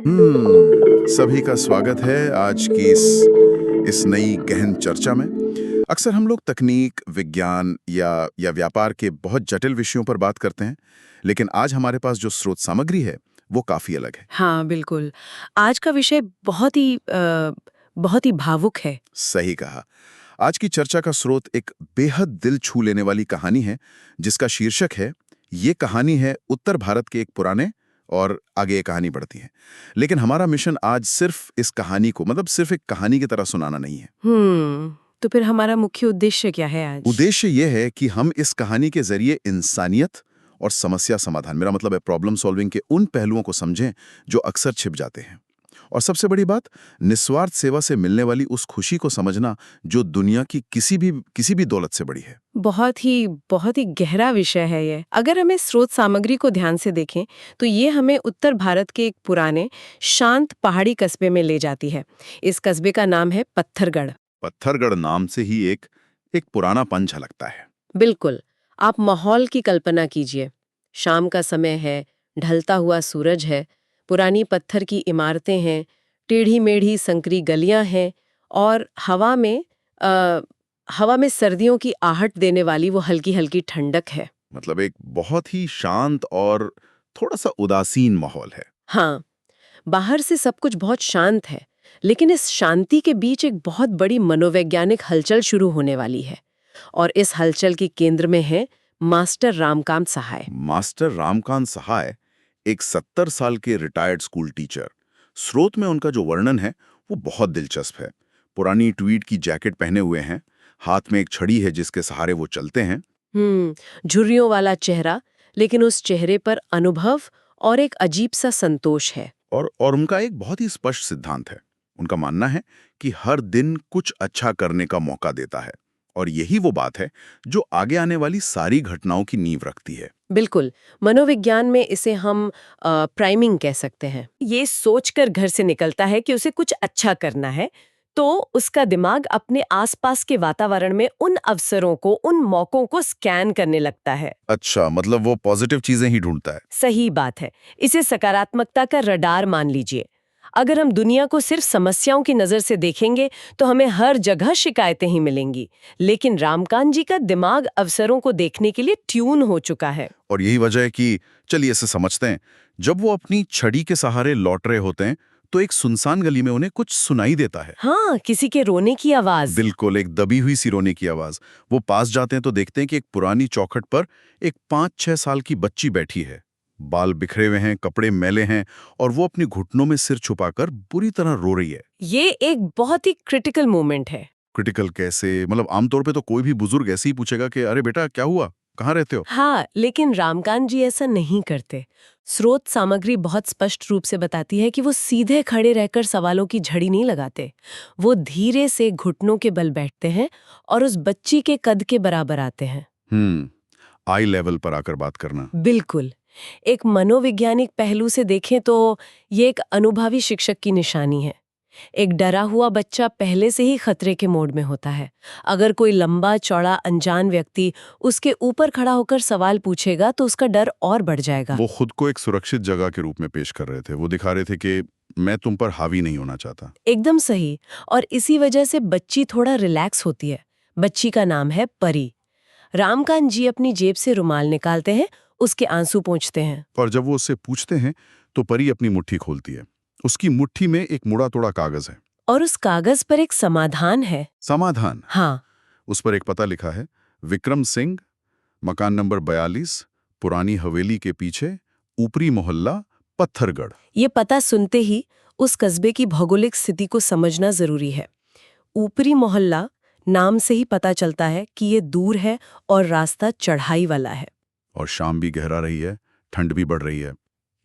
सभी का स्वागत है आज की इस नई गहन चर्चा में। अक्सर हम लोग तकनीक, विज्ञान या व्यापार के बहुत जटिल विषयों पर बात करते हैं, लेकिन आज हमारे पास जो स्रोत सामग्री है, वो काफी अलग है। हाँ, बिल्कुल। आज का विषय बहुत ही भावुक है। सही कहा। आज की चर्चा का स्रोत एक बेहद दिल छू लेने वाली कहानी है, जिसका शीर्षक है, ये कहानी है उत्तर भारत के एक पुराने, और आगे ये कहानी बढ़ती है। लेकिन हमारा मिशन आज सिर्फ इस कहानी को, मतलब सिर्फ एक कहानी की तरह सुनाना नहीं है। तो फिर हमारा मुख्य उद्देश्य क्या है आज? उद्देश्य ये है कि हम इस कहानी के जरिए इंसानियत और समस्या समाधान, मेरा मतलब है प्रॉब्लम सॉल्विंग के उन पहलुओं को समझें जो अक्सर छिप जाते हैं। और सबसे बड़ी बात, निस्वार्थ सेवा से मिलने वाली उस खुशी को समझना जो दुनिया की किसी भी दौलत से बड़ी है। बहुत ही गहरा विषय है ये। अगर हमें स्रोत सामग्री को ध्यान से देखें, तो ये हमें उत्तर भारत के एक पुराने, शांत पहाड़ी कस्बे में ले जाती है। इस कस्बे का नाम है पत्थरगढ़। पत्थरगढ़ नाम से ही एक पुराना पन झलकता है। बिल्कुल। आप माहौल की कल्पना कीजिए। शाम का समय है, ढलता हुआ सूरज है, पुरानी पत्थर की इमारतें हैं, टेढ़ी-मेढ़ी संकरी गलियां हैं और हवा में सर्दियों की आहट देने वाली वो हल्की-हल्की ठंडक है। मतलब एक बहुत ही शांत और थोड़ा सा उदासीन माहौल है। हाँ, बाहर से सब कुछ बहुत शांत है, लेकिन इस शांति के बीच एक बहुत बड़ी मनोवैज्ञानिक हलचल शुरू होने वाली है। और इस हलचल के केंद्र में है मास्टर रामकांत सहाय। मास्टर रामकांत सहाय, एक 70 साल के रिटायर्ड स्कूल टीचर। स्रोत में उनका जो वर्णन है वो बहुत दिलचस्प है। पुरानी ट्वीड की जैकेट पहने हुए हैं, हाथ में एक छड़ी है जिसके सहारे वो चलते हैं। झुर्रियों वाला चेहरा, लेकिन उस चेहरे पर अनुभव और एक अजीब सा संतोष है। और उनका एक बहुत ही स्पष्ट सिद्धांत है। उनका मानना है कि हर दिन कुछ अच्छा करने का मौका देता है, और यही वो बात है जो आगे आने वाली सारी घटनाओं की नींव रखती है। बिल्कुल। मनोविज्ञान में इसे हम प्राइमिंग कह सकते हैं। ये सोचकर घर से निकलता है कि उसे कुछ अच्छा करना है, तो उसका दिमाग अपने आसपास के वातावरण में उन अवसरों को, उन मौकों को स्कैन करने लगता है। अच्छा, मतलब वो पॉजिटिव चीजें ही ढूंढता है। सही बात है। इसे सकारात्मकता का रडार मान लीजिए। अगर हम दुनिया को सिर्फ समस्याओं की नजर से देखेंगे, तो हमें हर जगह शिकायतें ही मिलेंगी। लेकिन रामकांत जी का दिमाग अवसरों को देखने के लिए ट्यून हो चुका है। और यही वजह है कि, चलिए इसे समझते हैं। जब वो अपनी छड़ी के सहारे लौट रहे होते हैं, तो एक सुनसान गली में उन्हें कुछ सुनाई देता है। हाँ, किसी के रोने की आवाज। बिल्कुल, एक दबी हुई सी रोने की आवाज। वो पास जाते हैं तो देखते हैं कि एक पुरानी चौखट पर एक 5-6 साल की बच्ची बैठी है। बाल बिखरे हुए हैं, कपड़े मैले हैं, और वो अपनी घुटनों में सिर छुपाकर बुरी तरह रो रही है। ये एक बहुत ही क्रिटिकल मोमेंट है। क्रिटिकल कैसे? मतलब आमतौर पे तो कोई भी बुजुर्ग ऐसे ही पूछेगा कि अरे बेटा क्या हुआ, कहाँ रहते हो? हाँ, लेकिन रामकांत जी ऐसा नहीं करते। स्रोत सामग्री बहुत स्पष्ट रूप से बताती है कि वो सीधे खड़े रहकर सवालों की झड़ी नहीं लगाते। वो धीरे से घुटनों के बल बैठते हैं और उस बच्ची के कद के बराबर आते हैं। आई लेवल पर आकर बात करना। बिल्कुल। एक मनोवैज्ञानिक पहलू से देखें तो ये एक अनुभवी शिक्षक की निशानी है। एक डरा हुआ बच्चा पहले से ही खतरे के मोड में होता है। अगर कोई लंबा चौड़ा अनजान व्यक्ति उसके ऊपर खड़ा होकर सवाल पूछेगा, तो उसका डर और बढ़ जाएगा। वो खुद को एक सुरक्षित जगह के रूप में पेश कर रहे थे। वो दिखा रहे थे कि मैं तुम पर हावी नहीं होना चाहता। एकदम सही। और इसी वजह से बच्ची थोड़ा रिलैक्स होती है। बच्ची का नाम है परी। रामकांत जी अपनी जेब से रुमाल निकालते हैं, उसके आंसू पोंछते हैं। और जब वो उससे पूछते हैं, तो परी अपनी मुट्ठी खोलती है। उसकी मुट्ठी में एक मुड़ा तोड़ा कागज है। और उस कागज पर एक समाधान है। समाधान? हाँ। उस पर एक पता लिखा है, विक्रम सिंह, मकान नंबर 42, पुरानी हवेली के पीछे, ऊपरी मोहल्ला, पत्थरगढ़। ये पता सुनते ही उस कस्बे की भौगोलिक स्थिति को समझना जरूरी है। ऊपरी मोहल्ला नाम से ही पता चलता है कि ये दूर है और रास्ता चढ़ाई वाला है। और शाम भी गहरा रही है, ठंड भी बढ़ रही है।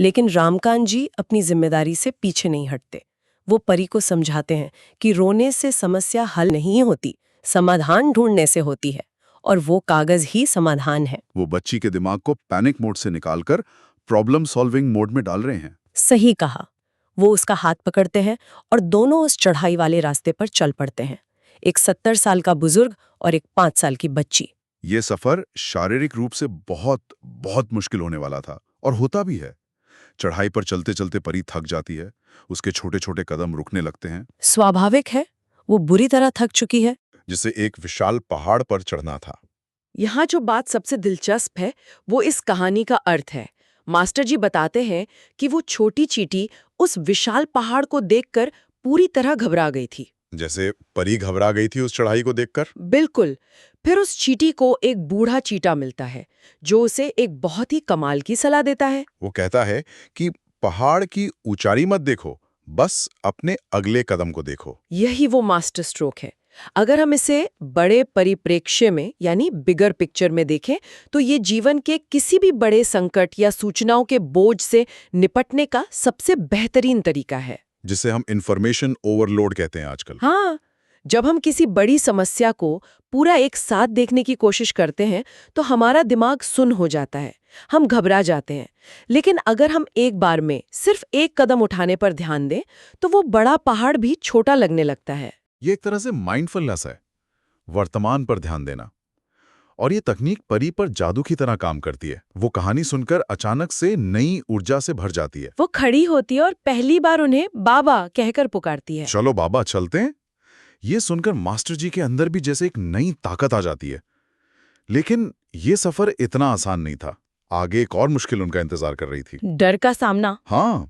लेकिन रामकांत जी अपनी जिम्मेदारी से पीछे नहीं हटते। वो परी को समझाते हैं कि रोने से समस्या हल नहीं होती, समाधान ढूंढने से होती है, और वो कागज ही समाधान है। वो बच्ची के दिमाग को पैनिक मोड से निकालकर प्रॉब्लम सॉल्विंग मोड में डाल रहे हैं। सही कहा। वो उसका हाथ पकड़ते हैं और दोनों उस चढ़ाई वाले रास्ते पर चल पड़ते हैं। एक 70 साल का बुजुर्ग और एक 5 साल की बच्ची। ये सफर शारीरिक रूप से बहुत बहुत मुश्किल होने वाला था, और होता भी है। चढ़ाई पर चलते चलते परी थक जाती है, उसके छोटे छोटे कदम रुकने लगते हैं। स्वाभाविक है, वो बुरी तरह थक चुकी है। जिसे एक विशाल पहाड़ पर चढ़ना था। यहाँ जो बात सबसे दिलचस्प है वो इस कहानी का अर्थ है। मास्टर जी बताते हैं कि वो छोटी चींटी उस विशाल पहाड़ को देखकर पूरी तरह घबरा गई थी। जैसे परी घबरा गई थी उस चढ़ाई को देखकर। बिल्कुल। फिर उस चींटी को एक बूढ़ा चींटा मिलता है जो उसे एक बहुत ही कमाल की सलाह देता है। वो कहता है कि पहाड़ की ऊंचाई मत देखो, बस अपने अगले कदम को देखो। यही वो मास्टर स्ट्रोक है। अगर हम इसे बड़े परिप्रेक्ष्य में यानी बिगर पिक्चर में देखें तो ये जीवन के किसी भी बड़े संकट या सूचनाओं के बोझ से निपटने का सबसे बेहतरीन तरीका है, जिसे हम इंफॉर्मेशन ओवरलोड कहते हैं आजकल। हाँ, जब हम किसी बड़ी समस्या को पूरा एक साथ देखने की कोशिश करते हैं तो हमारा दिमाग सुन्न हो जाता है, हम घबरा जाते हैं। लेकिन अगर हम एक बार में सिर्फ एक कदम उठाने पर ध्यान दें तो वो बड़ा पहाड़ भी छोटा लगने लगता है। ये एक तरह से माइंडफुलनेस है, वर्तमान पर ध्यान देना। और ये तकनीक परी पर जादू की तरह काम करती है। वो कहानी सुनकर अचानक से नई ऊर्जा से भर जाती है। वो खड़ी होती है और पहली बार उन्हें बाबा कहकर पुकारती है। चलो बाबा चलते हैं। ये सुनकर मास्टर जी के अंदर भी जैसे एक नई ताकत आ जाती है। लेकिन ये सफर इतना आसान नहीं था। आगे एक और मुश्किल उनका इंतजार कर रही थी। डर का सामना। हाँ,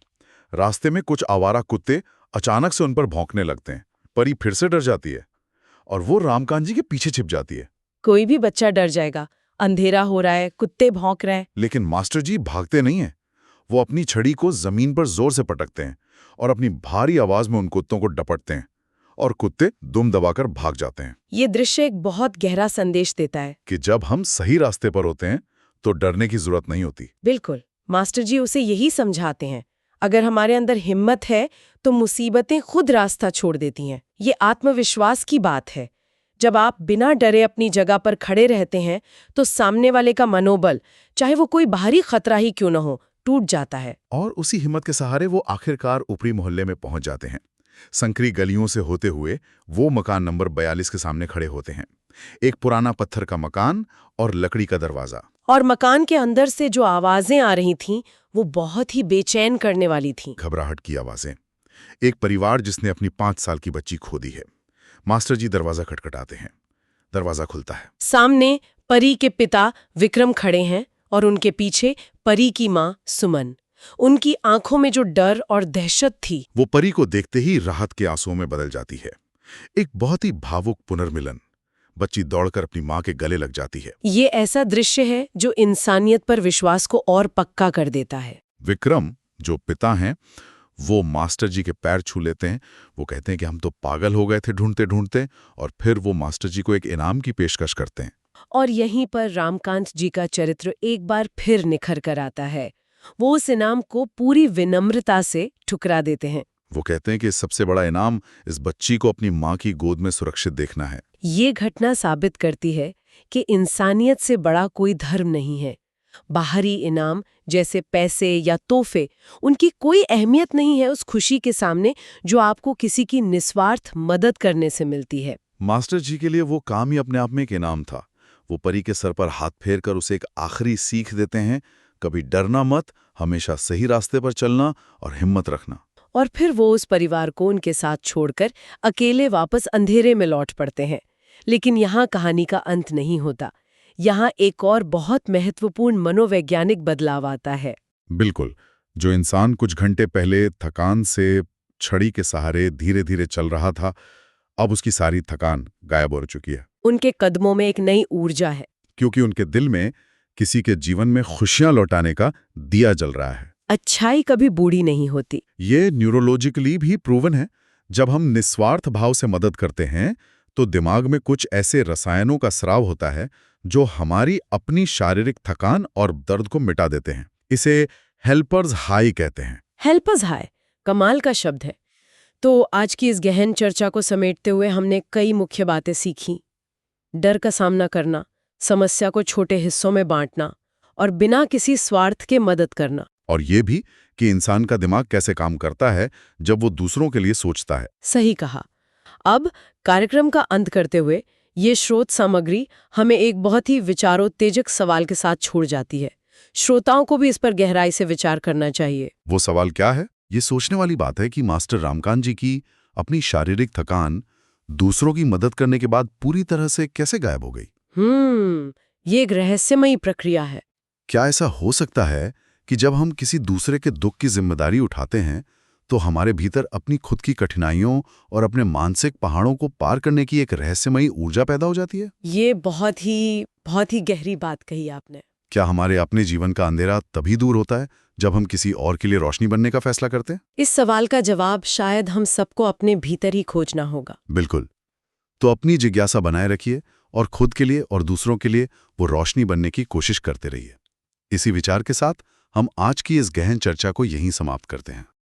रास्ते में कुछ आवारा कुत्ते अचानक से उन पर भौंकने लगते हैं। परी फिर से डर जाती है और वो रामकांत जी के पीछे छिप जाती है। कोई भी बच्चा डर जाएगा, अंधेरा हो रहा है, कुत्ते भौंक रहे हैं। लेकिन मास्टर जी भागते नहीं हैं। वो अपनी छड़ी को जमीन पर जोर से पटकते हैं और अपनी भारी आवाज में उन कुत्तों को डपटते हैं और कुत्ते दुम दबाकर भाग जाते हैं। ये दृश्य एक बहुत गहरा संदेश देता है कि जब हम सही रास्ते पर होते हैं तो डरने की जरूरत नहीं होती। बिल्कुल, मास्टर जी उसे यही समझाते हैं। अगर हमारे अंदर हिम्मत है तो मुसीबतें खुद रास्ता छोड़ देती हैं। ये आत्मविश्वास की बात है। जब आप बिना डरे अपनी जगह पर खड़े रहते हैं तो सामने वाले का मनोबल, चाहे वो कोई बाहरी खतरा ही क्यों न हो, टूट जाता है। और उसी हिम्मत के सहारे वो आखिरकार ऊपरी मोहल्ले में पहुंच जाते हैं। संकरी गलियों से होते हुए वो मकान नंबर 42 के सामने खड़े होते हैं। एक पुराना पत्थर का मकान और लकड़ी का दरवाजा। और मकान के अंदर से जो आवाजें आ रही थीं वो बहुत ही बेचैन करने वाली थीं। घबराहट की आवाजें। एक परिवार जिसने अपनी 5 साल की बच्ची खो दी है। मास्टर जी दरवाजा खटखटाते हैं। दरवाजा खुलता है। सामने परी के पिता विक्रम खड़े हैं और उनके पीछे परी की माँ सुमन। उनकी आंखों में जो डर और दहशत थी वो परी को देखते ही राहत के आंसुओं में बदल जाती है। एक बहुत ही भावुक पुनर्मिलन। बच्ची दौड़कर अपनी माँ के गले लग जाती है। ये ऐसा दृश्य है जो इंसानियत पर विश्वास को और पक्का कर देता है। विक्रम जो पिता हैं वो मास्टर जी के पैर छू लेते हैं। वो कहते हैं कि हम तो पागल हो गए थे ढूंढते ढूंढते, और फिर वो मास्टर जी को एक इनाम की पेशकश करते हैं। और यहीं पर रामकांत जी का चरित्र एक बार फिर निखर कर आता है। वो उस इनाम को पूरी विनम्रता से ठुकरा देते हैं। वो कहते हैं कि सबसे बड़ा इनाम इस बच्ची को अपनी माँ की गोद में सुरक्षित देखना है। ये घटना साबित करती है कि इंसानियत से बड़ा कोई धर्म नहीं है। बाहरी इनाम जैसे पैसे या तोहफे, उनकी कोई अहमियत नहीं है उस खुशी के सामने जो आपको किसी की निस्वार्थ मदद करने से मिलती है। मास्टर जी के लिए वो काम ही अपने आप में एक इनाम था। वो परी के सर पर हाथ फेर कर उसे एक आखिरी सीख देते हैं, कभी डरना मत, हमेशा सही रास्ते पर चलना और हिम्मत रखना। और फिर वो उस परिवार को उनके साथ छोड़कर अकेले वापस अंधेरे में लौट पड़ते हैं। लेकिन यहाँ कहानी का अंत नहीं होता। यहाँ एक और बहुत महत्वपूर्ण मनोवैज्ञानिक बदलाव आता है। बिल्कुल। जो इंसान कुछ घंटे पहले थकान से छड़ी के सहारे धीरे धीरे चल रहा था, अब उसकी सारी थकान गायब हो चुकी है। उनके कदमों में एक नई ऊर्जा है, क्योंकि उनके दिल में किसी के जीवन में खुशियां लौटाने का दिया जल रहा है। अच्छाई कभी बूढ़ी नहीं होती। ये न्यूरोलॉजिकली भी प्रूवन है। जब हम निस्वार्थ भाव से मदद करते हैं तो दिमाग में कुछ ऐसे रसायनों का स्राव होता है जो हमारी अपनी शारीरिक थकान और दर्द को मिटा देते हैं। इसे हेल्पर्स हाई कहते हैं। हेल्पर्स हाई कमाल का शब्द है। तो आज की इस गहन चर्चा को समेटते हुए हमने कई मुख्य बातें सीखी। डर का सामना करना, समस्या को छोटे हिस्सों में बांटना और बिना किसी स्वार्थ के मदद करना। और ये भी कि इंसान का दिमाग कैसे काम करता है जब वो दूसरों के लिए सोचता है। सही कहा। अब कार्यक्रम का अंत करते हुए ये स्रोत सामग्री हमें एक बहुत ही विचारोत्तेजक सवाल के साथ छोड़ जाती है। श्रोताओं को भी इस पर गहराई से विचार करना चाहिए। वो सवाल क्या है? ये सोचने वाली बात है कि मास्टर रामकांत जी की अपनी शारीरिक थकान दूसरों की मदद करने के बाद पूरी तरह से कैसे गायब हो गई? ये एक रहस्यमयी प्रक्रिया है। क्या ऐसा हो सकता है कि जब हम किसी दूसरे के दुख की जिम्मेदारी उठाते हैं तो हमारे भीतर अपनी खुद की कठिनाइयों और अपने मानसिक पहाड़ों को पार करने की एक रहस्यमयी ऊर्जा पैदा हो जाती है? ये बहुत ही गहरी बात कही आपने। क्या हमारे अपने जीवन का अंधेरा तभी दूर होता है जब हम किसी और के लिए रोशनी बनने का फैसला करते हैं? इस सवाल का जवाब शायद हम सबको अपने भीतर ही खोजना होगा। बिल्कुल। तो अपनी जिज्ञासा बनाए रखिए और खुद के लिए और दूसरों के लिए वो रोशनी बनने की कोशिश करते रहिए। इसी विचार के साथ हम आज की इस गहन चर्चा को यहीं समाप्त करते हैं।